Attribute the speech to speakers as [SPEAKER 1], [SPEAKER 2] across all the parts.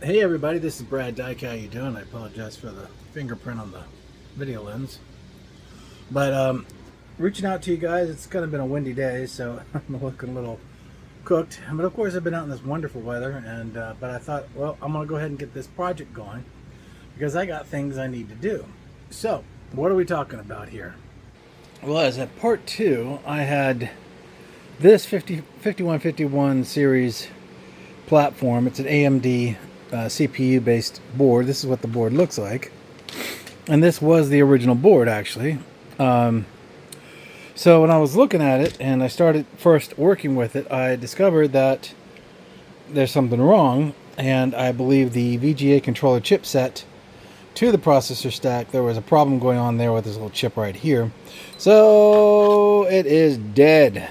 [SPEAKER 1] Hey everybody, this is Brad Dyke. How you doing? I apologize for the fingerprint on the video lens. But reaching out to you guys, it's kind of been a windy day, so I'm looking a little cooked. But of course, I've been out in this wonderful weather, and but I thought, well, I'm gonna go ahead and get this project going because I got things I need to do. So, what are we talking about here? Well, as at part two, I had this 5151 series platform. It's an AMD CPU based board. This is what the board looks like, and this was the original board actually. So when I was looking at it and I started first working with it, I discovered that there's something wrong, and I believe the VGA controller chipset to the processor stack, there was a problem going on there with this little chip right here. So it is dead.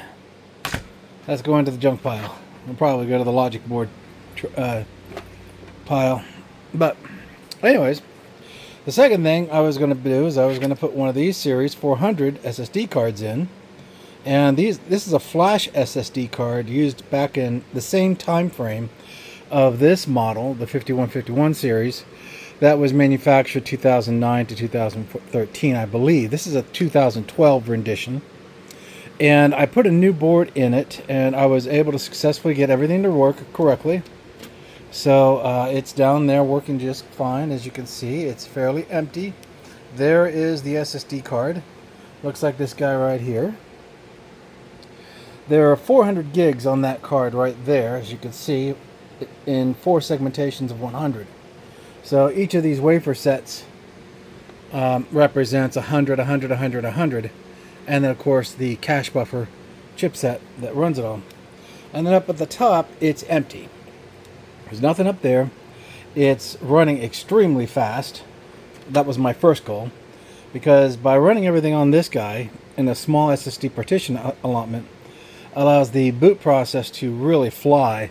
[SPEAKER 1] That's going to the junk pile. We'll probably go to the logic board pile. But anyways, the second thing I was going to do is I was going to put one of these series 400 SSD cards in. And this is a flash SSD card used back in the same time frame of this model, the 5151 series, that was manufactured 2009 to 2013, I believe. This is a 2012 rendition. And I put a new board in it, and I was able to successfully get everything to work correctly. So it's down there working just fine. As you can see, it's fairly empty. There is the SSD card. Looks like this guy right here. There are 400 gigs on that card right there, as you can see, in 4 segmentations of 100. So each of these wafer sets represents 100, 100, 100, 100. And then, of course, the cache buffer chipset that runs it all. And then up at the top, it's empty. There's nothing up there. It's running extremely fast. That was my first goal, because by running everything on this guy in a small SSD partition allotment allows the boot process to really fly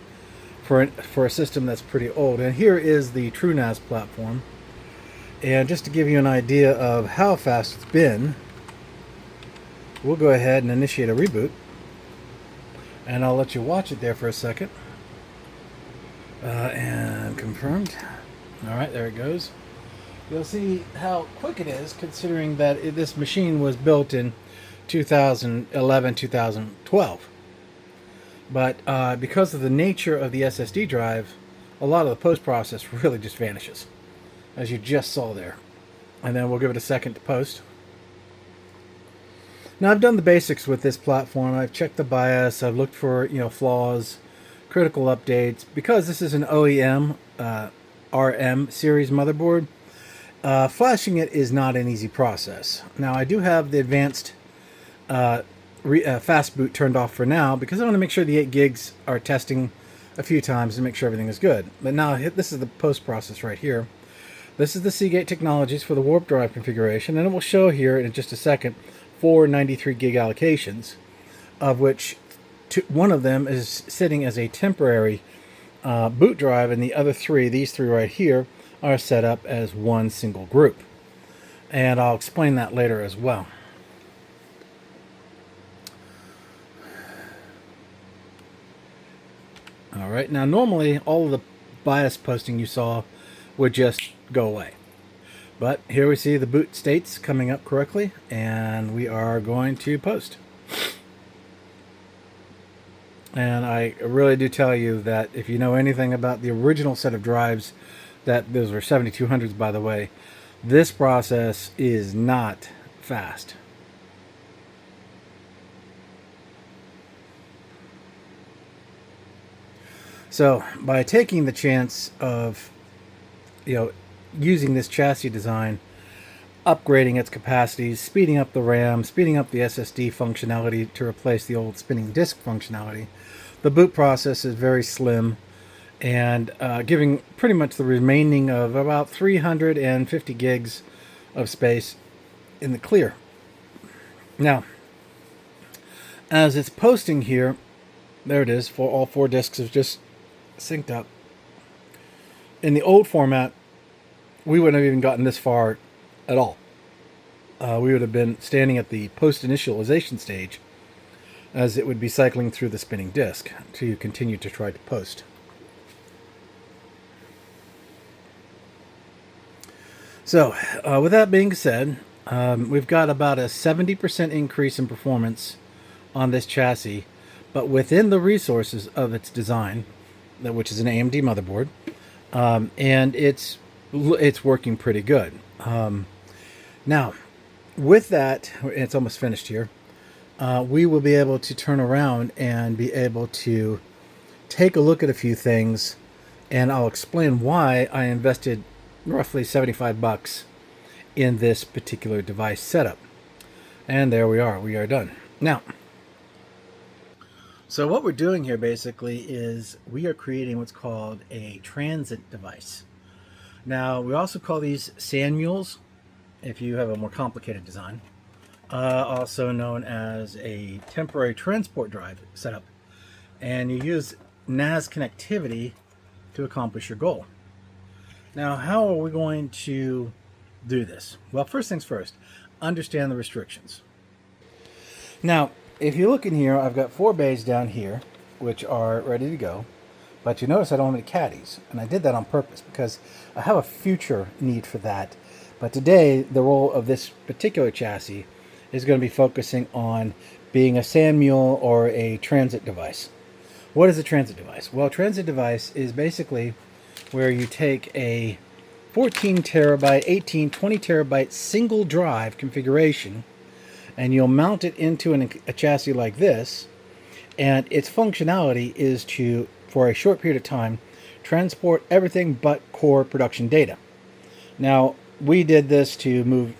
[SPEAKER 1] for a system that's pretty old. And here is the TrueNAS platform. And just to give you an idea of how fast it's been, we'll go ahead and initiate a reboot. And I'll let you watch it there for a second. And confirmed. Alright, there it goes. You'll see how quick it is, considering that this machine was built in 2011, 2012. But because of the nature of the SSD drive, a lot of the post-process really just vanishes, as you just saw there. And then we'll give it a second to post. Now, I've done the basics with this platform. I've checked the BIOS. I've looked for flaws, critical updates. Because this is an OEM RM series motherboard, flashing it is not an easy process. Now, I do have the advanced fast boot turned off for now, because I want to make sure the 8 gigs are testing a few times to make sure everything is good. But now this is the post process right here. This is the Seagate Technologies for the warp drive configuration, and it will show here in just a second 4 93 gig allocations, of which one of them is sitting as a temporary boot drive, and the other 3, these 3 right here, are set up as one single group. And I'll explain that later as well. Alright, now normally all of the BIOS posting you saw would just go away. But here we see the boot states coming up correctly, and we are going to post. And I really do tell you that if you know anything about the original set of drives, that those were 7200s by the way, this process is not fast. So by taking the chance of using this chassis design, upgrading its capacities, speeding up the RAM, speeding up the SSD functionality to replace the old spinning disk functionality, the boot process is very slim, and giving pretty much the remaining of about 350 gigs of space in the clear. Now, as it's posting here, there it is, for all 4 disks have just synced up. In the old format, we wouldn't have even gotten this far at all. We would have been standing at the post-initialization stage, as it would be cycling through the spinning disk to continue to try to post. So, with that being said, we've got about a 70% increase in performance on this chassis, but within the resources of its design, which is an AMD motherboard, and it's working pretty good. Now, with that, it's almost finished here. We will be able to turn around and be able to take a look at a few things, and I'll explain why I invested roughly 75 bucks in this particular device setup. And there we are done. Now, so what we're doing here basically is we are creating what's called a transit device. Now, we also call these sand mules if you have a more complicated design, also known as a temporary transport drive setup. And you use NAS connectivity to accomplish your goal. Now, how are we going to do this? Well, first things first, understand the restrictions. Now, if you look in here, I've got 4 bays down here, which are ready to go. But you notice I don't have any caddies, and I did that on purpose because I have a future need for that. But today, the role of this particular chassis is going to be focusing on being a sand mule or a transit device. What is a transit device? Well, a transit device is basically where you take a 14 terabyte, 18, 20 terabyte single drive configuration and you'll mount it into a chassis like this, and its functionality is to, for a short period of time, transport everything but core production data. Now, we did this to move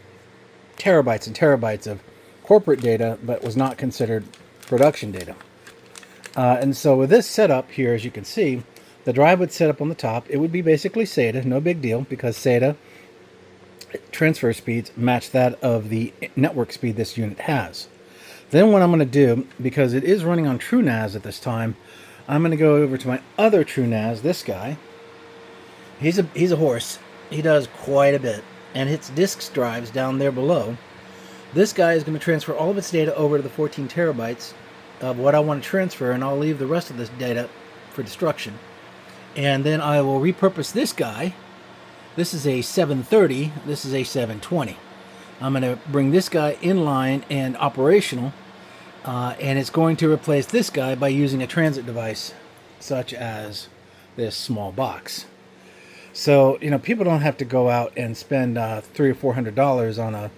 [SPEAKER 1] terabytes and terabytes of corporate data that was not considered production data. And so with this setup here, as you can see, the drive would sit up on the top. It would be basically SATA, no big deal, because SATA transfer speeds match that of the network speed this unit has. Then what I'm going to do, because it is running on TrueNAS at this time, I'm going to go over to my other TrueNAS, this guy. He's a horse. He does quite a bit, and hits disk drives down there below. This guy is going to transfer all of its data over to the 14 terabytes of what I want to transfer, and I'll leave the rest of this data for destruction. And then I will repurpose this guy. This is a 730. This is a 720. I'm going to bring this guy in line and operational, and it's going to replace this guy by using a transit device such as this small box. So, you know, people don't have to go out and spend $300 or $400 on a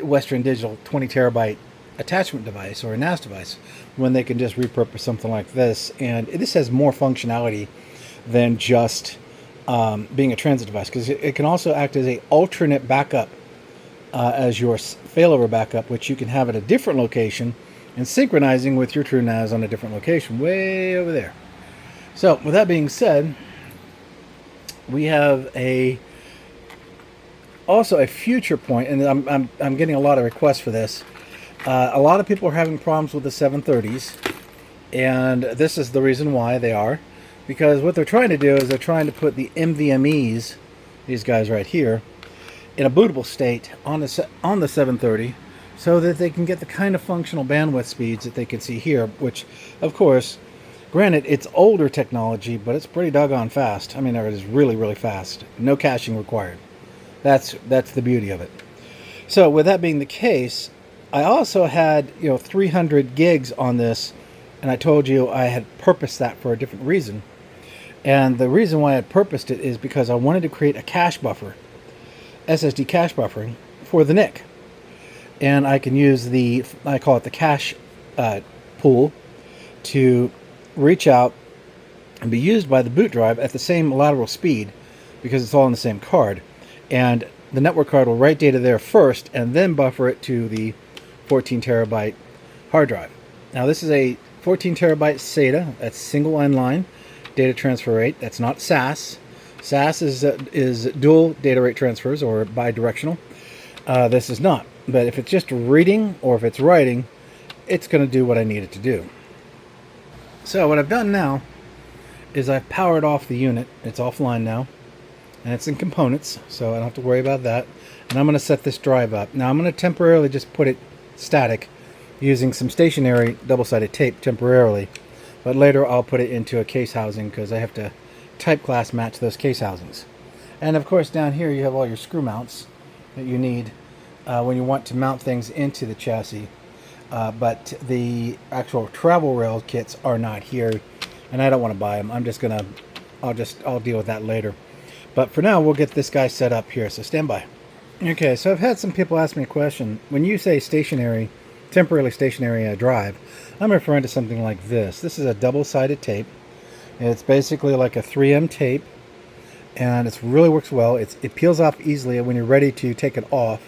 [SPEAKER 1] Western Digital 20 terabyte attachment device or a NAS device when they can just repurpose something like this. And this has more functionality than just being a transit device, because it can also act as a alternate backup as your failover backup, which you can have at a different location and synchronizing with your TrueNAS on a different location way over there. So with that being said, we have also a future point, and I'm getting a lot of requests for this. A lot of people are having problems with the 730s, and this is the reason why they are. Because what they're trying to do is they're trying to put the NVMEs, these guys right here, in a bootable state on the 730 so that they can get the kind of functional bandwidth speeds that they can see here, which, of course, granted, it's older technology, but it's pretty doggone fast. I mean, it is really, really fast. No caching required. That's the beauty of it. So with that being the case, I also had 300 gigs on this, and I told you I had purposed that for a different reason. And the reason why I purposed it is because I wanted to create a cache buffer, SSD cache buffering, for the NIC. And I can use I call it the cache pool, to reach out and be used by the boot drive at the same lateral speed, because it's all on the same card. And the network card will write data there first and then buffer it to the 14 terabyte hard drive. Now this is a 14 terabyte SATA, that's single line data transfer rate. That's not SAS. SAS is dual data rate transfers, or bidirectional. This is not. But if it's just reading or if it's writing, it's going to do what I need it to do. So what I've done now is I've powered off the unit. It's offline now, and it's in components, so I don't have to worry about that. And I'm going to set this drive up. Now I'm going to temporarily just put it static using some stationary double-sided tape temporarily, but later I'll put it into a case housing because I have to type class match those case housings. And of course down here you have all your screw mounts, that you need when you want to mount things into the chassis. But the actual travel rail kits are not here, and I don't want to buy them. I'll deal with that later. But for now, we'll get this guy set up here, so stand by. Okay, so I've had some people ask me a question. When you say stationary, temporarily stationary drive, I'm referring to something like this. This is a double-sided tape. It's basically like a 3M tape, and it really works well. It peels off easily when you're ready to take it off.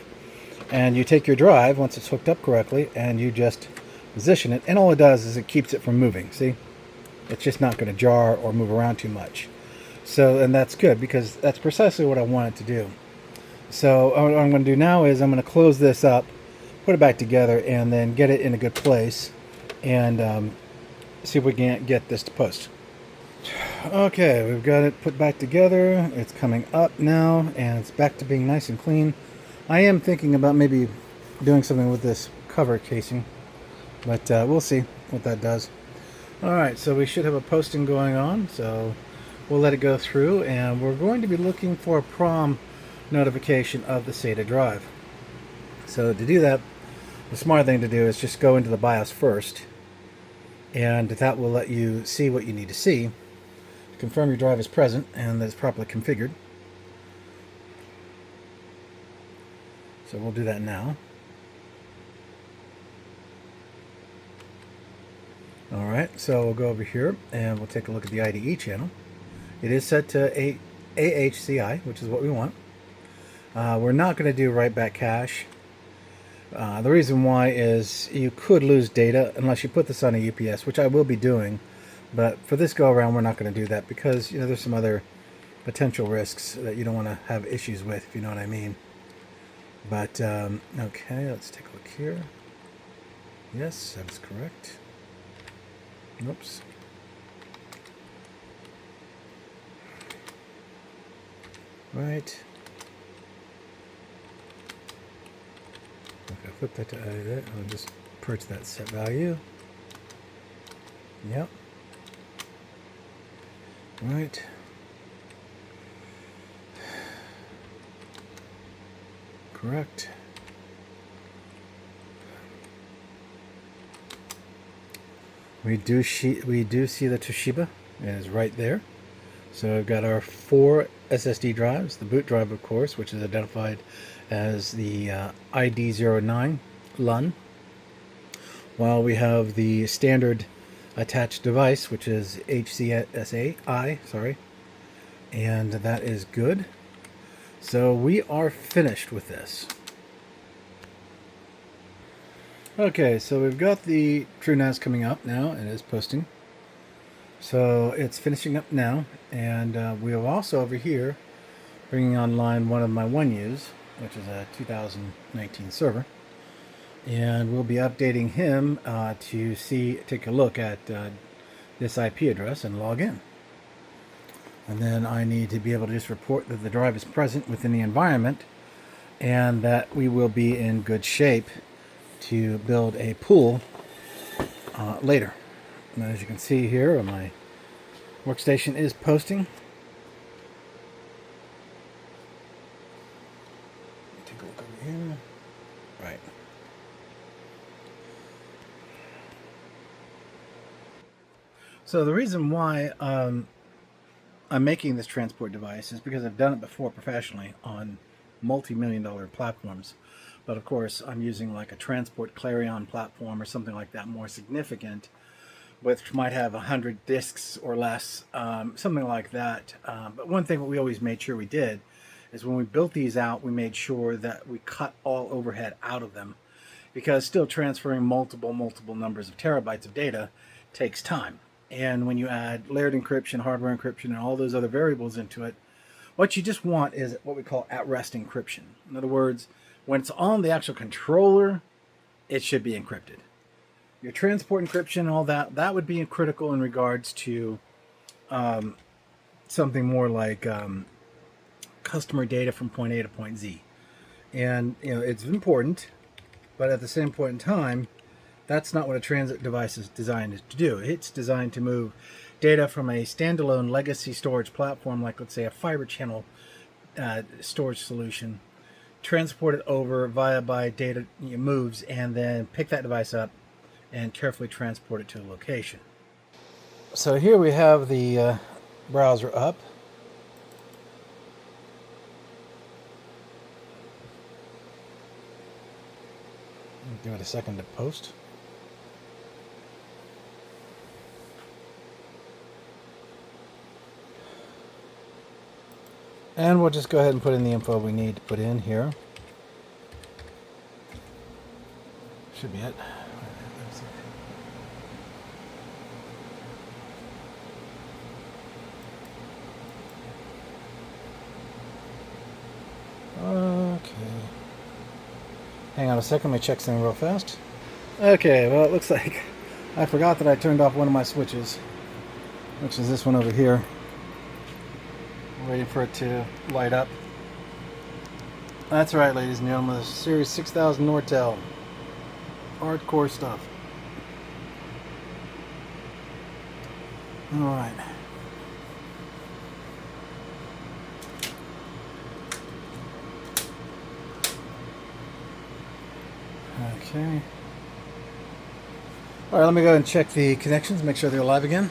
[SPEAKER 1] And you take your drive, once it's hooked up correctly, and you just position it, and all it does is it keeps it from moving, see? It's just not going to jar or move around too much. So, and that's good, because that's precisely what I want it to do. So what I'm going to do now is I'm going to close this up, put it back together, and then get it in a good place, and see if we can get this to post. Okay, we've got it put back together. It's coming up now, and it's back to being nice and clean. I am thinking about maybe doing something with this cover casing, but we'll see what that does. Alright, so we should have a posting going on, so we'll let it go through, and we're going to be looking for a PROM notification of the SATA drive. So to do that, the smart thing to do is just go into the BIOS first, and that will let you see what you need to see. Confirm your drive is present and that it's properly configured. So we'll do that now. Alright, so we'll go over here and we'll take a look at the IDE channel. It is set to AHCI, which is what we want. We're not going to do write back cache. The reason why is you could lose data unless you put this on a UPS, which I will be doing. But for this go around, we're not going to do that because, you know, there's some other potential risks that you don't want to have issues with, if you know what I mean. But, okay, let's take a look here. Yes, that is correct. Oops. Right. Okay, flip that to edit. I'll just perch that set value. Yep. Right. Correct. We do see the Toshiba. It is right there. So we've got our 4 SSD drives, the boot drive, of course, which is identified as the ID09 LUN, while we have the standard attached device, which is HCSAI, sorry, and that is good. So we are finished with this. Okay, so we've got the TrueNAS coming up now, and it is posting. So it's finishing up now, and we are also over here bringing online one of my 1Us, which is a 2019 server, and we'll be updating him to take a look at this IP address and log in. And then I need to be able to just report that the drive is present within the environment and that we will be in good shape to build a pool later. And as you can see here, my workstation is posting. Take a look over here. Right. So the reason why I'm making this transport device is because I've done it before professionally on multi-million-dollar platforms. But of course, I'm using like a transport Clarion platform or something like that, more significant, which might have 100 disks or less, something like that. But one thing that we always made sure we did is when we built these out, we made sure that we cut all overhead out of them, because still transferring multiple numbers of terabytes of data takes time. And when you add layered encryption, hardware encryption, and all those other variables into it, what you just want is what we call at-rest encryption. In other words, when it's on the actual controller, it should be encrypted. Your transport encryption and all that, that would be critical in regards to something more like customer data from point A to point Z. And, you know, it's important, but at the same point in time, that's not what a transit device is designed to do. It's designed to move data from a standalone legacy storage platform, like let's say a fiber channel storage solution, transport it over via by data moves, and then pick that device up and carefully transport it to a location. So here we have the browser up. Give it a second to post. And we'll just go ahead and put in the info we need to put in here. Should be it. Okay. Hang on a second, let me check something real fast. Okay, well, it looks like I forgot that I turned off one of my switches, which is this one over here. I'm waiting for it to light up. That's right, ladies and gentlemen, the Series 6000 Nortel. Hardcore stuff. Alright. Okay. Alright, let me go and check the connections, make sure they're live again.